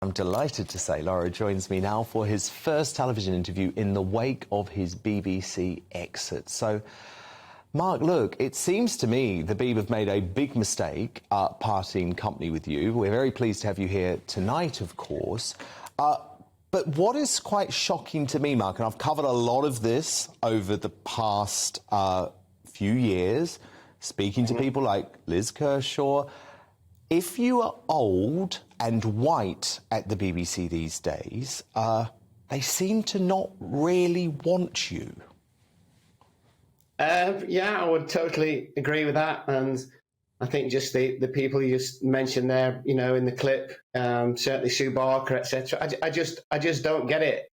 I'm delighted to say Laura joins me now for his first television interview in the wake of his BBC exit. So, Mark, look, it seems to me the Beeb have made a big mistake parting company with you. We're very pleased to have you here tonight, of course. But what is quite shocking to me, Mark, and I've covered a lot of this over the past few years, speaking to people like Liz Kershaw, if you are old and white at the BBC these days, they seem to not really want you. Yeah, I would totally agree with that. And I think just the people you just mentioned there, you know, in the clip, certainly Sue Barker, etc. I just don't get it.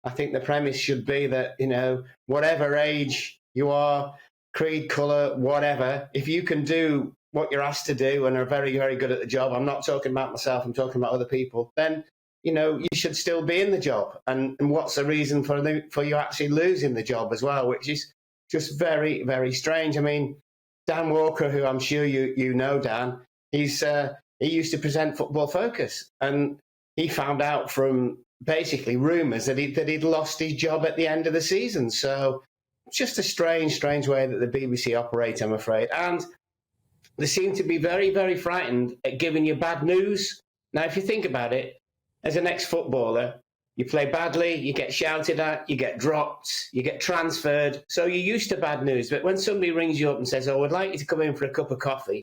I think the premise should be that, you know, whatever age you are, creed, colour, whatever, if you can do what you're asked to do and are very, very good at the job, I'm not talking about myself, I'm talking about other people, then, you know, you should still be in the job. And what's the reason for you actually losing the job as well, which is just very, very strange. I mean, Dan Walker, who I'm sure you know, Dan, he used to present Football Focus, and he found out from basically rumours that he'd lost his job at the end of the season. So it's just a strange way that the BBC operate, I'm afraid. And they seem to be very, very frightened at giving you bad news. Now, if you think about it, as an ex-footballer, you play badly, you get shouted at, you get dropped, you get transferred. So you're used to bad news. But when somebody rings you up and says, oh, I'd like you to come in for a cup of coffee,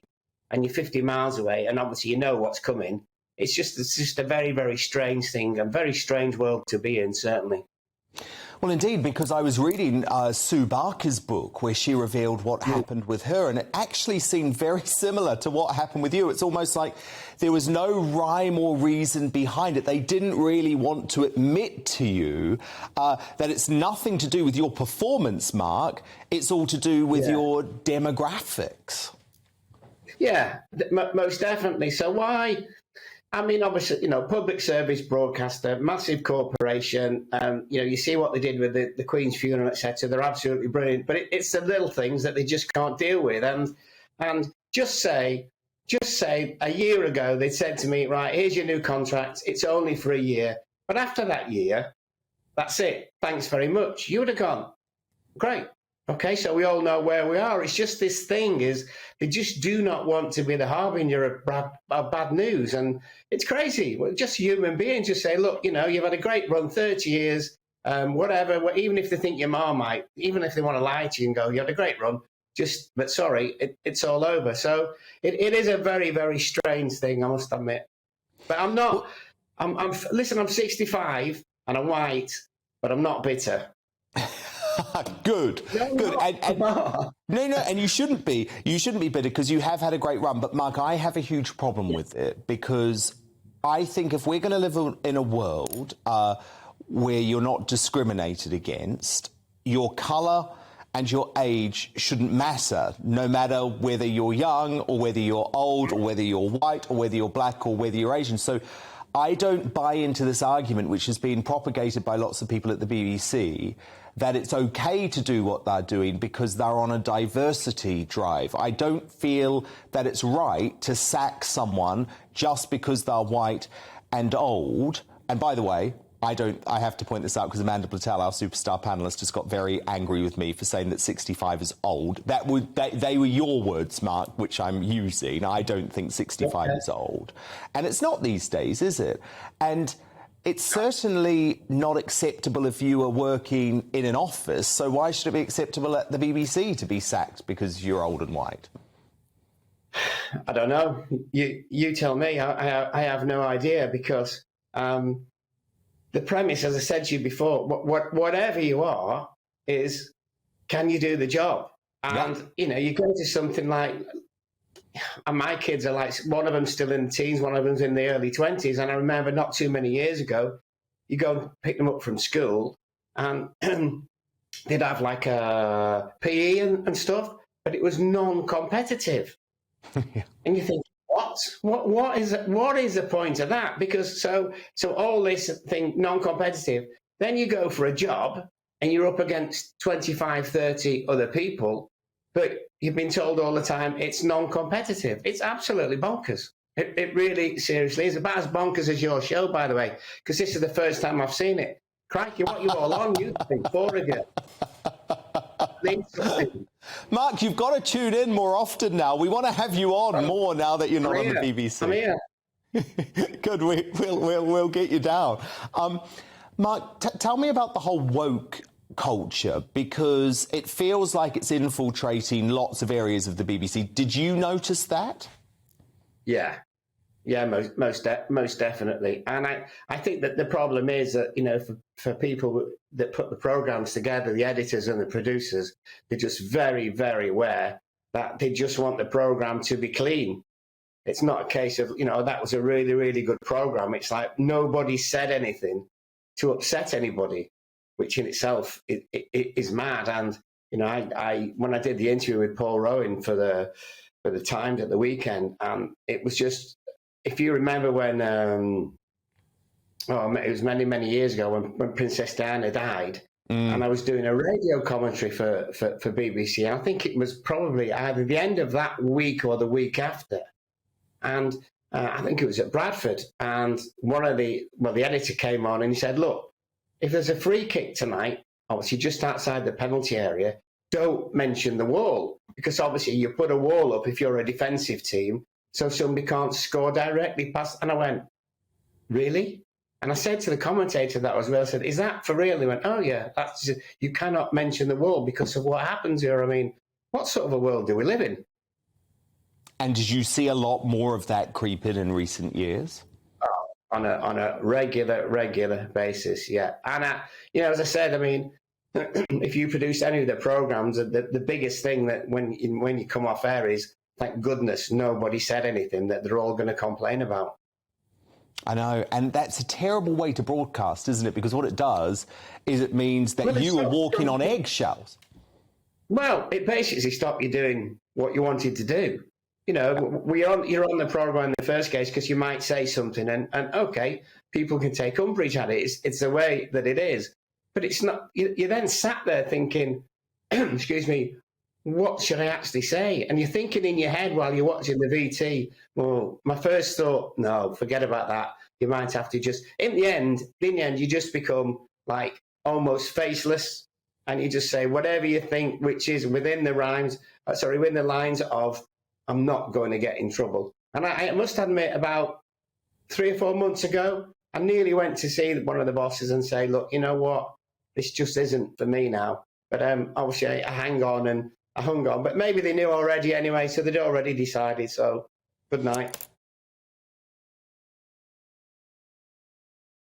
and you're 50 miles away, and obviously you know what's coming, it's just a very, very strange thing, a very strange world to be in, certainly. Well, indeed, because I was reading Sue Barker's book where she revealed what happened with her, and it actually seemed very similar to what happened with you. It's almost like there was no rhyme or reason behind it. They didn't really want to admit to you that it's nothing to do with your performance, Mark. It's all to do with your demographics. Yeah, most definitely. So why? I mean, obviously, you know, public service broadcaster, massive corporation. You know, you see what they did with the Queen's funeral, etc. They're absolutely brilliant, but it's the little things that they just can't deal with. And just say a year ago they said to me, right, here's your new contract. It's only for a year, but after that year, that's it. Thanks very much. You would have gone, great. Okay, so we all know where we are. It's just this thing is they just do not want to be the harbinger of bad news. And it's crazy. We're just human beings. Just say, look, you know, you've had a great run, 30 years, whatever. Even if they think you're Marmite, even if they want to lie to you and go, you had a great run, but sorry, it's all over. So it is a very, very strange thing, I must admit. But I'm not, listen, I'm 65 and I'm white, but I'm not bitter. Good. No, and you shouldn't be. You shouldn't be bitter because you have had a great run. But, Mark, I have a huge problem with it because I think if we're going to live in a world where you're not discriminated against, your colour and your age shouldn't matter, no matter whether you're young or whether you're old or whether you're white or whether you're black or whether you're Asian. So I don't buy into this argument, which has been propagated by lots of people at the BBC, that it's okay to do what they're doing because they're on a diversity drive. I don't feel that it's right to sack someone just because they're white and old. And by the way, I have to point this out because Amanda Plattel, our superstar panellist, just got very angry with me for saying that 65 is old. They were your words, Mark, which I'm using. I don't think 65 is old. And it's not these days, is it? And it's certainly not acceptable if you are working in an office, so why should it be acceptable at the BBC to be sacked because you're old and white? I don't know. You tell me. I have no idea because the premise, as I said to you before, whatever you are, is can you do the job? And, you know, you go to something like, and my kids are like, one of them's still in the teens, one of them's in the early 20s. And I remember not too many years ago, you go and pick them up from school and they'd have like a PE and stuff, but it was non-competitive. And you think, what is the point of that? Because so all this thing non-competitive, then you go for a job and you're up against 25, 30 other people, but you've been told all the time it's non-competitive. It's absolutely bonkers. It really, seriously, is about as bonkers as your show, by the way, because this is the first time I've seen it. Crikey, what you all on? You think four again? Mark, you've got to tune in more often now. We want to have you on more now that you're not on the BBC. I'm here. Good, we'll get you down. Mark, tell me about the whole woke culture, because it feels like it's infiltrating lots of areas of the BBC. Did you notice that? Yeah, most definitely. And I think that the problem is that, you know, for people that put the programs together, the editors and the producers, they're just very, very aware that they just want the program to be clean. It's not a case of, you know, that was a really, really good program. It's like nobody said anything to upset anybody, which in itself is mad. And, you know, I when I did the interview with Paul Rowan for the Times at the weekend, it was just, if you remember when, it was many, many years ago when Princess Diana died, and I was doing a radio commentary for BBC. And I think it was probably either the end of that week or the week after. And I think it was at Bradford. And the editor came on and he said, look, if there's a free kick tonight, obviously just outside the penalty area, don't mention the wall, because obviously you put a wall up if you're a defensive team, so somebody can't score directly past. And I went, really? And I said to the commentator that was there, I said, is that for real? He went, oh yeah, that's just, you cannot mention the wall because of what happens here. I mean, what sort of a world do we live in? And did you see a lot more of that creep in recent years? Oh, on a regular basis, yeah. And you know, as I said, I mean, if you produce any of the programs, the biggest thing that when you come off air is, thank goodness nobody said anything that they're all going to complain about. I know, and that's a terrible way to broadcast, isn't it? Because what it does is it means that you are walking on eggshells. Well, it basically stops you doing what you wanted to do. You know, you're on the program in the first case because you might say something, and okay, people can take umbrage at it. It's the way that it is. But it's not. You then sat there thinking, excuse me, what should I actually say? And you're thinking in your head while you're watching the VT, well, my first thought, no, forget about that. You might have to just, in the end, you just become like almost faceless, and you just say whatever you think, which is within the lines of, I'm not going to get in trouble. And I must admit, about 3 or 4 months ago, I nearly went to see one of the bosses and say, look, you know what? This just isn't for me now. But obviously I hung on. But maybe they knew already anyway, so they'd already decided. So good night.